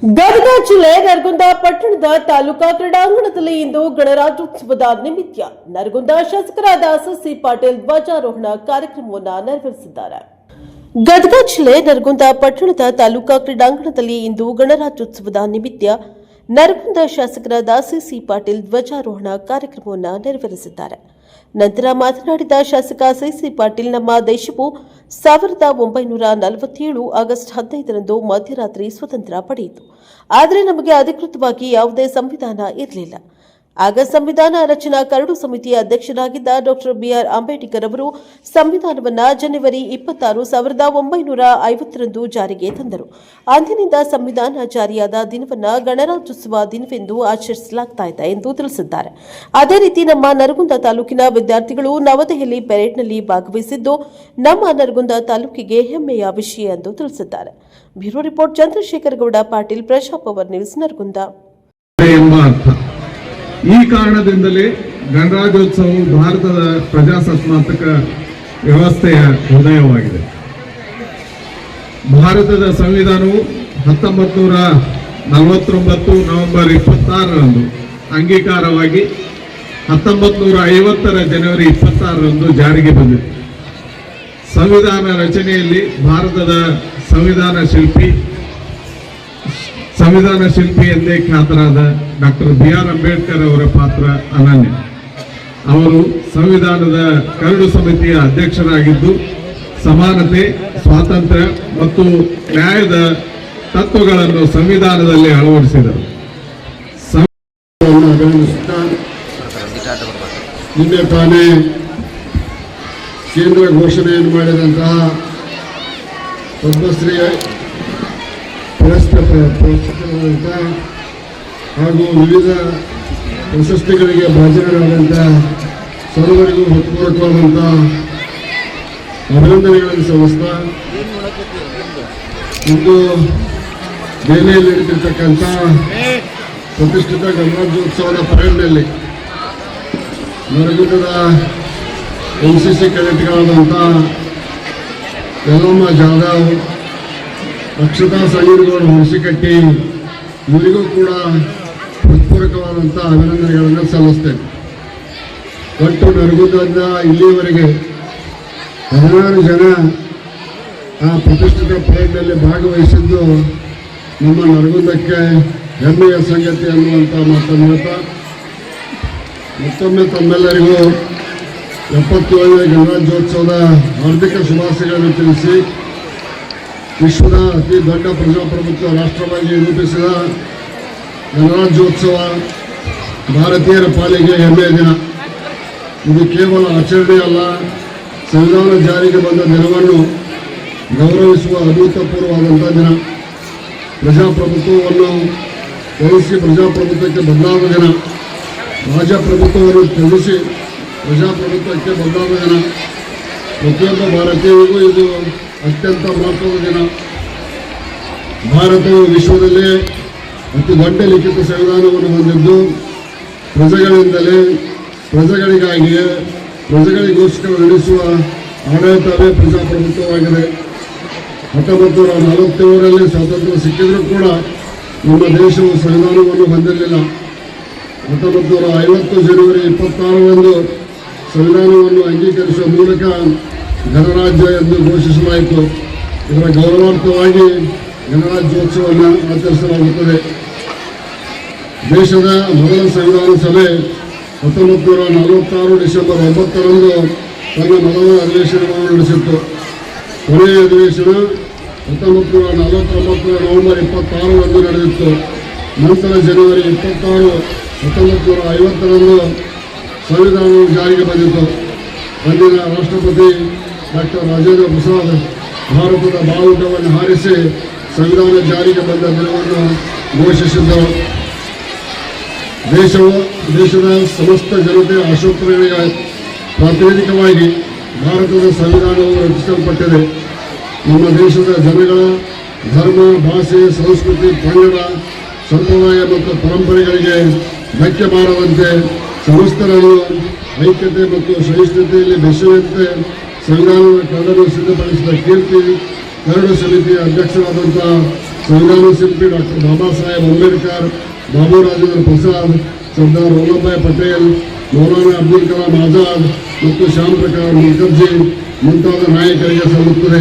ಗದಗ ಜಿಲ್ಲೆ ನರಗುಂದ ಪಟ್ಟಣದ ತಾಲೂಕಾ ಕ್ರೀಡಾಂಗಣದಲ್ಲಿ ಇಂದು ಗಣರಾಜ್ಯೋತ್ಸವದ ನಿಮಿತ್ತ ನರಗುಂದ ಶಾಸಕರಾದ ಸಿ ಪಾಟೀಲ್ ಧ್ವಜಾರೋಹಣ ಕಾರ್ಯಕ್ರಮವನ್ನು ನೆರವೇರಿಸಿದ್ದಾರೆ. ಗದಗ ಜಿಲ್ಲೆ ನರಗುಂದ ಪಟ್ಟಣದ ತಾಲೂಕಾ ಕ್ರೀಡಾಂಗಣದಲ್ಲಿ ಇಂದು ಗಣರಾಜ್ಯೋತ್ಸವದ ನಿಮಿತ್ತ ನರಗುಂದ ಶಾಸಕರಾದ ಸಿ ಪಾಟೀಲ್ ಧ್ವಜಾರೋಹಣ ಕಾರ್ಯಕ್ರಮವನ್ನು ನೆರವೇರಿಸಿದ್ದಾರೆ. ನಂತರ ಮಾತನಾಡಿದ ಶಾಸಕ ಸಿ ಪಾಟೀಲ್, ನಮ್ಮ ದೇಶವು 1947 ಆಗಸ್ಟ್ 15ರಂದು ಮಧ್ಯರಾತ್ರಿ ಸ್ವತಂತ್ರ ಪಡೆಯಿತು. ಆದರೆ ನಮಗೆ ಅಧಿಕೃತವಾಗಿ ಯಾವುದೇ ಸಂವಿಧಾನ ಇರಲಿಲ್ಲ. ಆಗ ಸಂವಿಧಾನ ರಚನಾ ಕರಡು ಸಮಿತಿಯ ಅಧ್ಯಕ್ಷರಾಗಿದ್ದ ಡಾಕ್ಟರ್ ಬಿಆರ್ ಅಂಬೇಡ್ಕರ್ ಅವರು ಸಂವಿಧಾನವನ್ನು ಜನವರಿ 26, 1950ರಂದು ಜಾರಿಗೆ ತಂದರು. ಅಂದಿನಿಂದ ಸಂವಿಧಾನ ಜಾರಿಯಾದ ದಿನವನ್ನು ಗಣರಾಜ್ಯೋತ್ಸವ ದಿನವೆಂದು ಆಚರಿಸಲಾಗುತ್ತಿದೆ ಎಂದು ತಿಳಿಸಿದ್ದಾರೆ. ಅದೇ ರೀತಿ ನಮ್ಮ ನರಗುಂದ ತಾಲೂಕಿನ ವಿದ್ಯಾರ್ಥಿಗಳು ನವದೆಹಲಿ ಪೆರೇಡ್ನಲ್ಲಿ ಭಾಗವಹಿಸಿದ್ದು ನಮ್ಮ ನರಗುಂದ ತಾಲೂಕಿಗೆ ಹೆಮ್ಮೆಯ ವಿಷಯ ಎಂದು ತಿಳಿಸಿದ್ದಾರೆ. Bureau report Chandrashekhar Gowda Patil, Prajapower news, Nargund. ಈ ಕಾರಣದಿಂದಲೇ ಗಣರಾಜ್ಯೋತ್ಸವವು ಭಾರತದ ಪ್ರಜಾಸತ್ತಾತ್ಮಕ ವ್ಯವಸ್ಥೆಯ ಹೃದಯವಾಗಿದೆ. ಭಾರತದ ಸಂವಿಧಾನವು 1949 ನವೆಂಬರ್ 26ರಂದು ಅಂಗೀಕಾರವಾಗಿ 1950ರ ಜನವರಿ 26ರಂದು ಜಾರಿಗೆ ಬಂದಿತು. ಸಂವಿಧಾನ ರಚನೆಯಲ್ಲಿ ಭಾರತದ ಸಂವಿಧಾನ ಶಿಲ್ಪಿ ಎಂದೇ ಖ್ಯಾತರಾದ ಡಾಕ್ಟರ್ ಬಿಆರ್ ಅಂಬೇಡ್ಕರ್ ಅವರ ಪಾತ್ರ ಅನನ್ಯ. ಅವರು ಸಂವಿಧಾನದ ಕರಡು ಸಮಿತಿಯ ಅಧ್ಯಕ್ಷರಾಗಿದ್ದು ಸಮಾನತೆ, ಸ್ವಾತಂತ್ರ್ಯ ಮತ್ತು ನ್ಯಾಯದ ತತ್ವಗಳನ್ನು ಸಂವಿಧಾನದಲ್ಲಿ ಅಳವಡಿಸಿದರು. ನಿನ್ನೆ ತಾನೇ ಕೇಂದ್ರ ಘೋಷಣೆಯನ್ನು ಮಾಡಿದಂತಹ ಪದ್ಮಶ್ರೀ ಪುರಸ್ಕೃತರಾದಂಥ ಹಾಗೂ ವಿವಿಧ ಪ್ರಶಸ್ತಿಗಳಿಗೆ ಭಾಜನರಾದಂಥ ಸರ್ವರಿಗೂ ಹೃತ್ಪೂರ್ವಕವಾದಂಥ ಅಭಿನಂದನೆಗಳನ್ನು ಸಲ್ಲಿಸ್ತಾ, ಇಂದು ದೆಹಲಿಯಲ್ಲಿ ನಡೀತಿರ್ತಕ್ಕಂಥ ಪ್ರತಿಷ್ಠಿತ ಗಣರಾಜ್ಯೋತ್ಸವದ ಪರೇಡ್ನಲ್ಲಿ ನರಗುಂದದ NCC ಕೆಡೆಟ್ಗಳಾದಂಥ ಯಲ್ಲಮ್ಮ ಜಾಧವ್, ಅಕ್ಷತಾ ಸಂಗೀತಗೌಡ ಹುಣಸಿಕಟ್ಟಿ ಇವರಿಗೂ ಕೂಡ ಹೃತ್ಪೂರ್ವಕವಾದಂಥ ಅಭಿನಂದನೆಗಳನ್ನು ಸಲ್ಲಿಸ್ತೇನೆ. ಒಟ್ಟು ನರಗುಂದದಿಂದ ಇಲ್ಲಿಯವರೆಗೆ 16 ಜನ ಆ ಪ್ರತಿಷ್ಠಿತ ಪರೇಡ್ನಲ್ಲಿ ಭಾಗವಹಿಸಿದ್ದು ನಮ್ಮ ನರಗುಂದಕ್ಕೆ ಹೆಮ್ಮೆಯ ಸಂಗತಿ ಅನ್ನುವಂಥ ಮಾತನ್ನು ಹೇಳ್ತಾ, ಮತ್ತೊಮ್ಮೆ ತಮ್ಮೆಲ್ಲರಿಗೂ 77ನೇ ಗಣರಾಜ್ಯೋತ್ಸವದ ಹಾರ್ದಿಕ ಶುಭಾಶಯಗಳನ್ನು ತಿಳಿಸಿ, ವಿಶ್ವದ ಅತಿ ದೊಡ್ಡ ಪ್ರಜಾಪ್ರಭುತ್ವ ರಾಷ್ಟ್ರವಾಗಿ ರೂಪಿಸಿದ ಗಣರಾಜ್ಯೋತ್ಸವ ಭಾರತೀಯರ ಪಾಲಿಗೆ ಹೆಮ್ಮೆಯ ದಿನ. ಇದು ಕೇವಲ ಆಚರಣೆ ಅಲ್ಲ, ಸಂವಿಧಾನ ಜಾರಿಗೆ ಬಂದ ದಿನವನ್ನು ಗೌರವಿಸುವ ಅಭೂತಪೂರ್ವವಾದಂಥ ದಿನ. ಪ್ರಜಾಪ್ರಭುತ್ವವನ್ನು ತ್ಯಜಿಸಿ ಪ್ರಜಾಪ್ರಭುತ್ವಕ್ಕೆ ಬದಲಾದ ದಿನ. ರಾಜಪ್ರಭುತ್ವವನ್ನು ತ್ಯಜಿಸಿ ಪ್ರಜಾಪ್ರಭುತ್ವಕ್ಕೆ ಬದಲಾದ ದಿನ. ಪ್ರತಿಯೊಬ್ಬ ಭಾರತೀಯರಿಗೂ ಇದು ಅತ್ಯಂತ ಮಹತ್ವದ ದಿನ. ಭಾರತವು ವಿಶ್ವದಲ್ಲೇ ಅತಿ ದೊಡ್ಡ ಲಿಖಿತ ಸಂವಿಧಾನವನ್ನು ಹೊಂದಿದ್ದು ಪ್ರಜೆಗಳಿಂದಲೇ, ಪ್ರಜೆಗಳಿಗಾಗಿಯೇ, ಪ್ರಜೆಗಳಿಗೋಸ್ಕರ ನಡೆಸುವ ಆಡಳಿತವೇ ಪ್ರಜಾಪ್ರಭುತ್ವವಾಗಿದೆ. 1947ರಲ್ಲಿ ಸ್ವಾತಂತ್ರ್ಯ ಸಿಕ್ಕಿದರೂ ಕೂಡ ನಮ್ಮ ದೇಶವು ಸಂವಿಧಾನವನ್ನು ಹೊಂದಿರಲಿಲ್ಲ. 1950 ಜನವರಿ 26ರಂದು ಸಂವಿಧಾನವನ್ನು ಅಂಗೀಕರಿಸುವ ಮೂಲಕ ಗಣರಾಜ್ಯ ಎಂದು ಘೋಷಿಸಲಾಯಿತು. ಇದರ ಗೌರವಾರ್ಥವಾಗಿ ಗಣರಾಜ್ಯೋತ್ಸವವನ್ನು ಆಚರಿಸಲಾಗುತ್ತದೆ. ದೇಶದ ಮೊದಲ ಸಂವಿಧಾನ ಸಭೆ 1946 ಡಿಸೆಂಬರ್ 9ರಂದು ತನ್ನ ಮೊದಲ ಅಧಿವೇಶನವನ್ನು ನಡೆಸಿತ್ತು. ಕೊನೆಯ ಅಧಿವೇಶನ 1949 ನವೆಂಬರ್ 26ರಂದು ನಡೆದಿತ್ತು. ನಂತರ ಜನವರಿ 26, 1950ರಂದು ಸಂವಿಧಾನವು ಜಾರಿಗೆ ಬಂದಿತು. ಅಂದಿನ ರಾಷ್ಟ್ರಪತಿ ಡಾಕ್ಟರ್ ರಾಜೇಂದ್ರ ಪ್ರಸಾದ್ ಭಾರತದ ಬಾವುಟವನ್ನು ಹಾರಿಸಿ ಸಂವಿಧಾನ ಜಾರಿಗೆ ಬಂದ ದಿನವನ್ನು ಘೋಷಿಸಿದ್ದರು. ದೇಶದ ಸಮಸ್ತ ಜನತೆಯ ಆಶೋತ್ತರಗಳಿಗೆ ಪ್ರಾತಿನಿಧಿಕವಾಗಿ ಭಾರತದ ಸಂವಿಧಾನವು ರಚಿಸಲ್ಪಟ್ಟಿದೆ. ನಮ್ಮ ದೇಶದ ಜನಗಳ ಧರ್ಮ, ಭಾಷೆ, ಸಂಸ್ಕೃತಿ, ಪಂಗಡ, ಸಂಪ್ರದಾಯ ಮತ್ತು ಪರಂಪರೆಗಳಿಗೆ ಧಕ್ಕೆ ಬಾರದಂತೆ ಸಮಸ್ತರನ್ನು ಐಕ್ಯತೆ ಮತ್ತು ಸಹಿಷ್ಣುತೆಯಲ್ಲಿ ಬೆಸೆಯುವಂತೆ ಸಂವಿಧಾನದ ಕರಡನ್ನು ಸಿದ್ಧಪಡಿಸಿದ ಕೀರ್ತಿ ಕರಡು ಸಮಿತಿಯ ಅಧ್ಯಕ್ಷರಾದಂಥ ಸಂವಿಧಾನ ಶಿಲ್ಪಿ ಡಾಕ್ಟರ್ ಬಾಬಾ ಸಾಹೇಬ್ ಅಂಬೇಡ್ಕರ್, ಬಾಬು ರಾಜೇಂದ್ರ ಪ್ರಸಾದ್, ಸರ್ದಾರ್ ವಲ್ಲಭಭಾಯ್ ಪಟೇಲ್, ಮೌಲಾನಾ ಅಬ್ದುಲ್ ಕಲಾಂ ಆಜಾದ್ ಮತ್ತು ಶ್ಯಾಮ್ ಪ್ರಕಾಶ್ ಮುಖರ್ಜಿ ಮುಂತಾದ ನಾಯಕರಿಗೆ ಸಲ್ಲುತ್ತದೆ.